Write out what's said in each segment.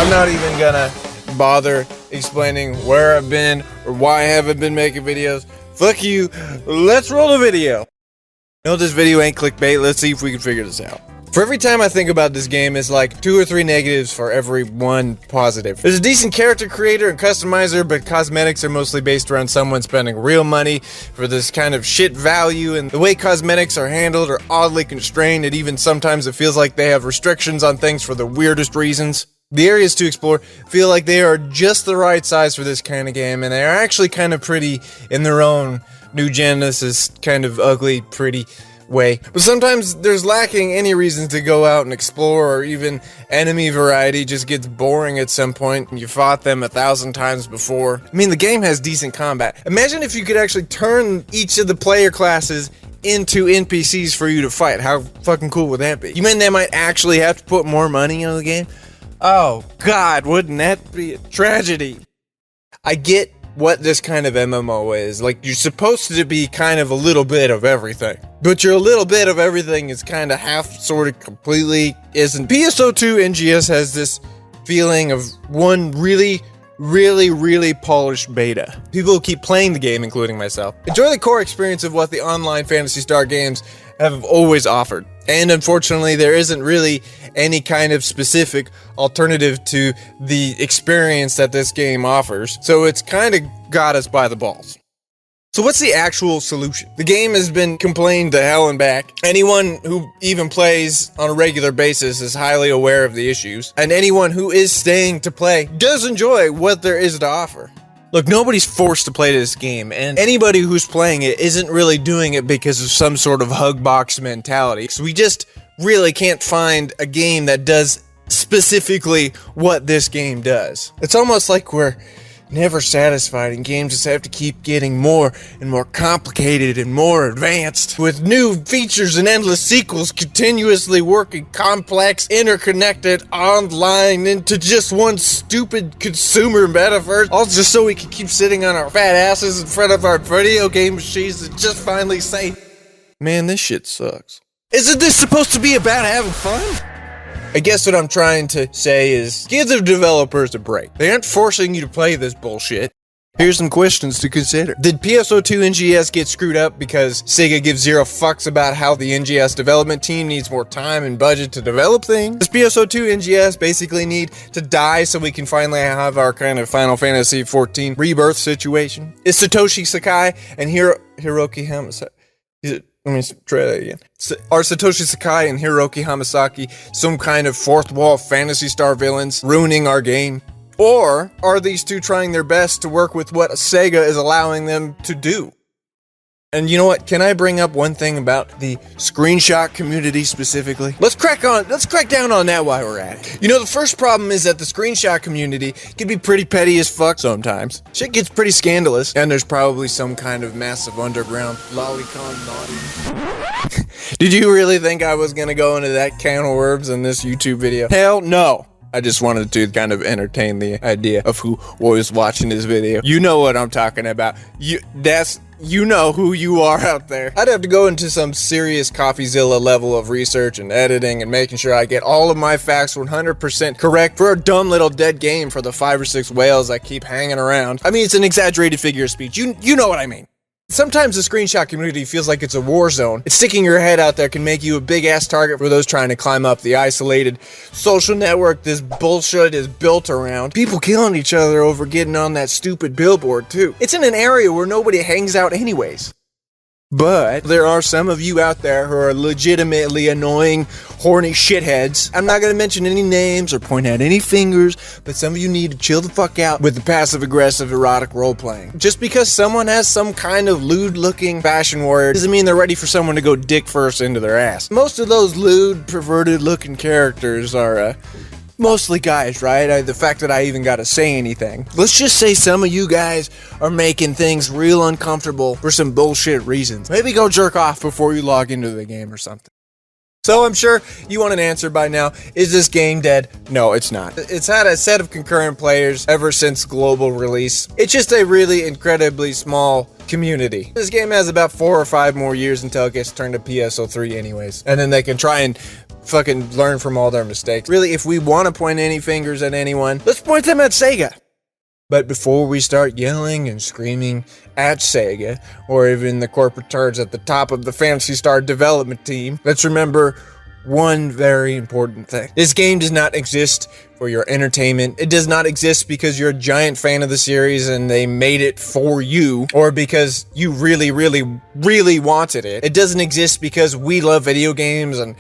I'm not even gonna bother explaining where I've been or why I haven't been making videos. Fuck you. Let's roll the video. No, this video ain't clickbait. Let's see if we can figure this out. For every time I think about this game, it's like 2 or 3 negatives for every 1 positive. There's a decent character creator and customizer, but cosmetics are mostly based around someone spending real money for this kind of shit value, and the way cosmetics are handled are oddly constrained, and even sometimes it feels like they have restrictions on things for the weirdest reasons. The areas to explore feel like they are just the right size for this kind of game, and they are actually kind of pretty in their own New Genesis kind of ugly, pretty way. But sometimes there's lacking any reasons to go out and explore, or even enemy variety just gets boring at some point and you fought them 1,000 times before. I mean, the game has decent combat. Imagine if you could actually turn each of the player classes into NPCs for you to fight. How fucking cool would that be? You mean they might actually have to put more money into the game? Oh god, wouldn't that be a tragedy? I get what this kind of MMO is. Like, you're supposed to be kind of a little bit of everything. But your little bit of everything is kind of half, sort of, completely isn't. PSO2 NGS has this feeling of one really polished beta. People who keep playing the game, including myself, enjoy the core experience of what the online Phantasy Star games have always offered. And unfortunately, there isn't really any kind of specific alternative to the experience that this game offers. So it's kind of got us by the balls. So what's the actual solution? The game has been complained to hell and back. Anyone who even plays on a regular basis is highly aware of the issues. And anyone who is staying to play does enjoy what there is to offer. Look, nobody's forced to play this game, and anybody who's playing it isn't really doing it because of some sort of hug box mentality. So we just really can't find a game that does specifically what this game does. It's almost like we're never satisfied, and games just have to keep getting more and more complicated and more advanced, with new features and endless sequels continuously working complex, interconnected online into just one stupid consumer metaverse, all just so we can keep sitting on our fat asses in front of our video game machines and just finally say, man, this shit sucks. Isn't this supposed to be about having fun? I guess what I'm trying to say is, give the developers a break. They aren't forcing you to play this bullshit. Here's some questions to consider. Did PSO2 NGS get screwed up because Sega gives 0 fucks about how the NGS development team needs more time and budget to develop things? Does PSO2 NGS basically need to die so we can finally have our kind of Final Fantasy XIV rebirth situation? Is Satoshi Sakai and Hiroki Hamasaki... Let me try that again. Are Satoshi Sakai and Hiroki Hamasaki some kind of fourth wall Phantasy Star villains ruining our game? Or are these two trying their best to work with what Sega is allowing them to do? And you know what? Can I bring up one thing about the screenshot community specifically? Let's crack down on that while we're at it. You know, the first problem is that the screenshot community can be pretty petty as fuck sometimes. Shit gets pretty scandalous, and there's probably some kind of massive underground lolicon naughty. Did you really think I was gonna go into that can of worms in this YouTube video? Hell no. I just wanted to kind of entertain the idea of who was watching this video. You know what I'm talking about. You know who you are out there. I'd have to go into some serious CoffeeZilla level of research and editing and making sure I get all of my facts 100% correct for a dumb little dead game for the 5 or 6 whales that keep hanging around. I mean, it's an exaggerated figure of speech. You know what I mean. Sometimes the screenshot community feels like it's a war zone. It's sticking your head out there can make you a big-ass target for those trying to climb up the isolated social network this bullshit is built around. People killing each other over getting on that stupid billboard, too. It's in an area where nobody hangs out anyways. But there are some of you out there who are legitimately annoying, horny shitheads. I'm not gonna mention any names or point out any fingers, but some of you need to chill the fuck out with the passive-aggressive erotic role-playing. Just because someone has some kind of lewd-looking fashion warrior doesn't mean they're ready for someone to go dick first into their ass. Most of those lewd, perverted-looking characters are, mostly guys, right? The fact that I even gotta say anything. Let's just say some of you guys are making things real uncomfortable for some bullshit reasons. Maybe go jerk off before you log into the game or something. So I'm sure you want an answer by now. Is this game dead? No, it's not. It's had a set of concurrent players ever since global release. It's just a really incredibly small community. This game has about 4 or 5 more years until it gets turned to PSO3 anyways. And then they can try and fucking learn from all their mistakes. Really, if we want to point any fingers at anyone, let's point them at Sega. But before we start yelling and screaming at Sega, or even the corporate turds at the top of the Phantasy Star development team, let's remember one very important thing. This game does not exist for your entertainment. It does not exist because you're a giant fan of the series and they made it for you, or because you really, really, really wanted it. It doesn't exist because we love video games and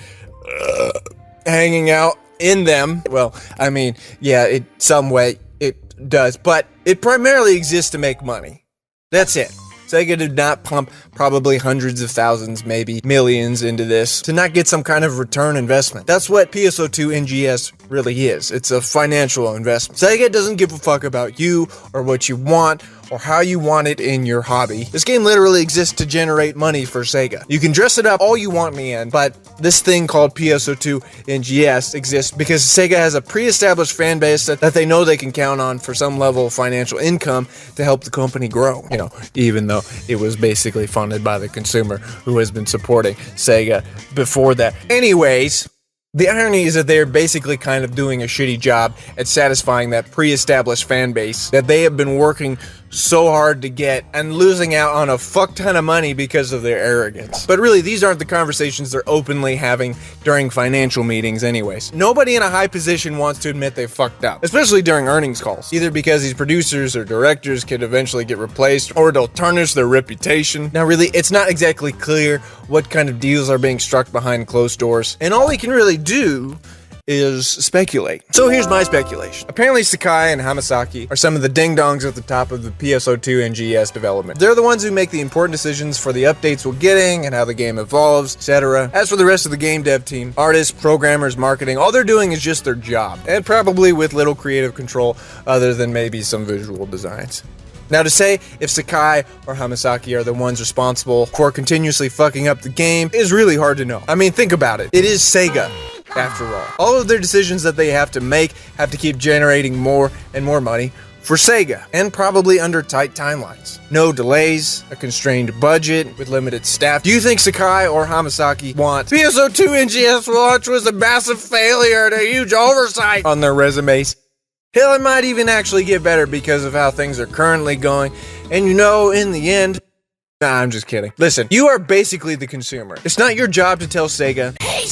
hanging out in them. Well, I mean, yeah, it some way it does, but it primarily exists to make money. That's it. Sega did not pump probably hundreds of thousands, maybe millions into this to not get some kind of return investment. That's what PSO2 NGS really is. It's a financial investment. Sega doesn't give a fuck about you or what you want or how you want it in your hobby. This game literally exists to generate money for Sega. You can dress it up all you want in the end, but this thing called PSO2 NGS exists because Sega has a pre-established fan base that they know they can count on for some level of financial income to help the company grow. You know, even though it was basically funded by the consumer who has been supporting Sega before that. Anyways, the irony is that they're basically kind of doing a shitty job at satisfying that pre-established fan base that they have been working so hard to get and losing out on a fuck ton of money because of their arrogance. But really, these aren't the conversations they're openly having during financial meetings anyways. Nobody in a high position wants to admit they fucked up, especially during earnings calls, either because these producers or directors could eventually get replaced or they'll tarnish their reputation. Now really, it's not exactly clear what kind of deals are being struck behind closed doors, and all we can really do is speculate. So here's my speculation. Apparently Sakai and Hamasaki are some of the ding-dongs at the top of the PSO2 NGS development. They're the ones who make the important decisions for the updates we're getting and how the game evolves, etc. As for the rest of the game dev team, artists, programmers, marketing, all they're doing is just their job, and probably with little creative control other than maybe some visual designs. Now, to say if Sakai or Hamasaki are the ones responsible for continuously fucking up the game is really hard to know. I mean, think about it. It is Sega, after all. All of their decisions that they have to make have to keep generating more and more money for Sega, and probably under tight timelines. No delays, a constrained budget with limited staff. Do you think Sakai or Hamasaki want PSO2 NGS launch was a massive failure and a huge oversight on their resumes? Hell, it might even actually get better because of how things are currently going. And you know, in the end, nah, I'm just kidding. Listen, you are basically the consumer. It's not your job to tell Sega, Hey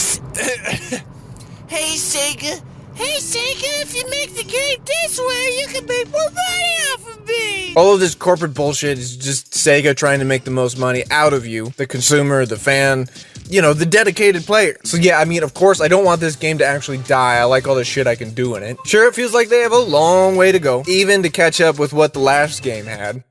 Sega, if you make the game this way, you can make more money off of me. All of this corporate bullshit is just Sega trying to make the most money out of you, the consumer, the fan, you know, the dedicated player. So yeah, I mean, of course, I don't want this game to actually die. I like all the shit I can do in it. Sure, it feels like they have a long way to go, even to catch up with what the last game had.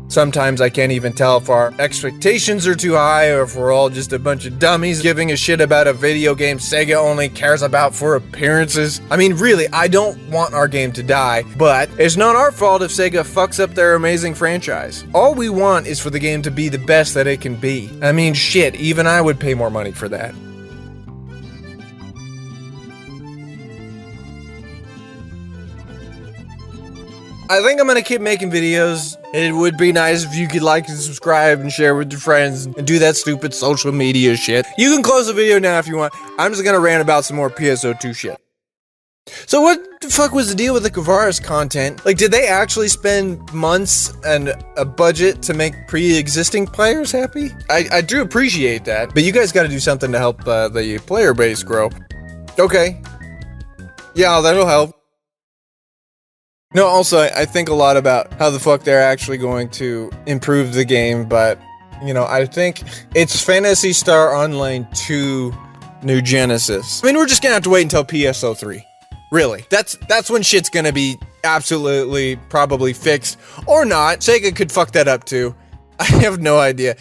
Sometimes I can't even tell if our expectations are too high or if we're all just a bunch of dummies giving a shit about a video game Sega only cares about for appearances. I mean, really, I don't want our game to die, but it's not our fault if Sega fucks up their amazing franchise. All we want is for the game to be the best that it can be. I mean, shit, even I would pay more money for that. I think I'm gonna keep making videos. It would be nice if you could like and subscribe and share with your friends and do that stupid social media shit. You can close the video now if you want. I'm just gonna rant about some more PSO2 shit. So what the fuck was the deal with the Kavaris content? Like, did they actually spend months and a budget to make pre-existing players happy? I do appreciate that, but you guys gotta do something to help the player base grow. Okay. Yeah, that'll help. No, also, I think a lot about how the fuck they're actually going to improve the game, but, you know, I think it's Phantasy Star Online 2 New Genesis. I mean, we're just gonna have to wait until PSO3. Really. That's when shit's gonna be absolutely probably fixed. Or not. Sega could fuck that up too. I have no idea.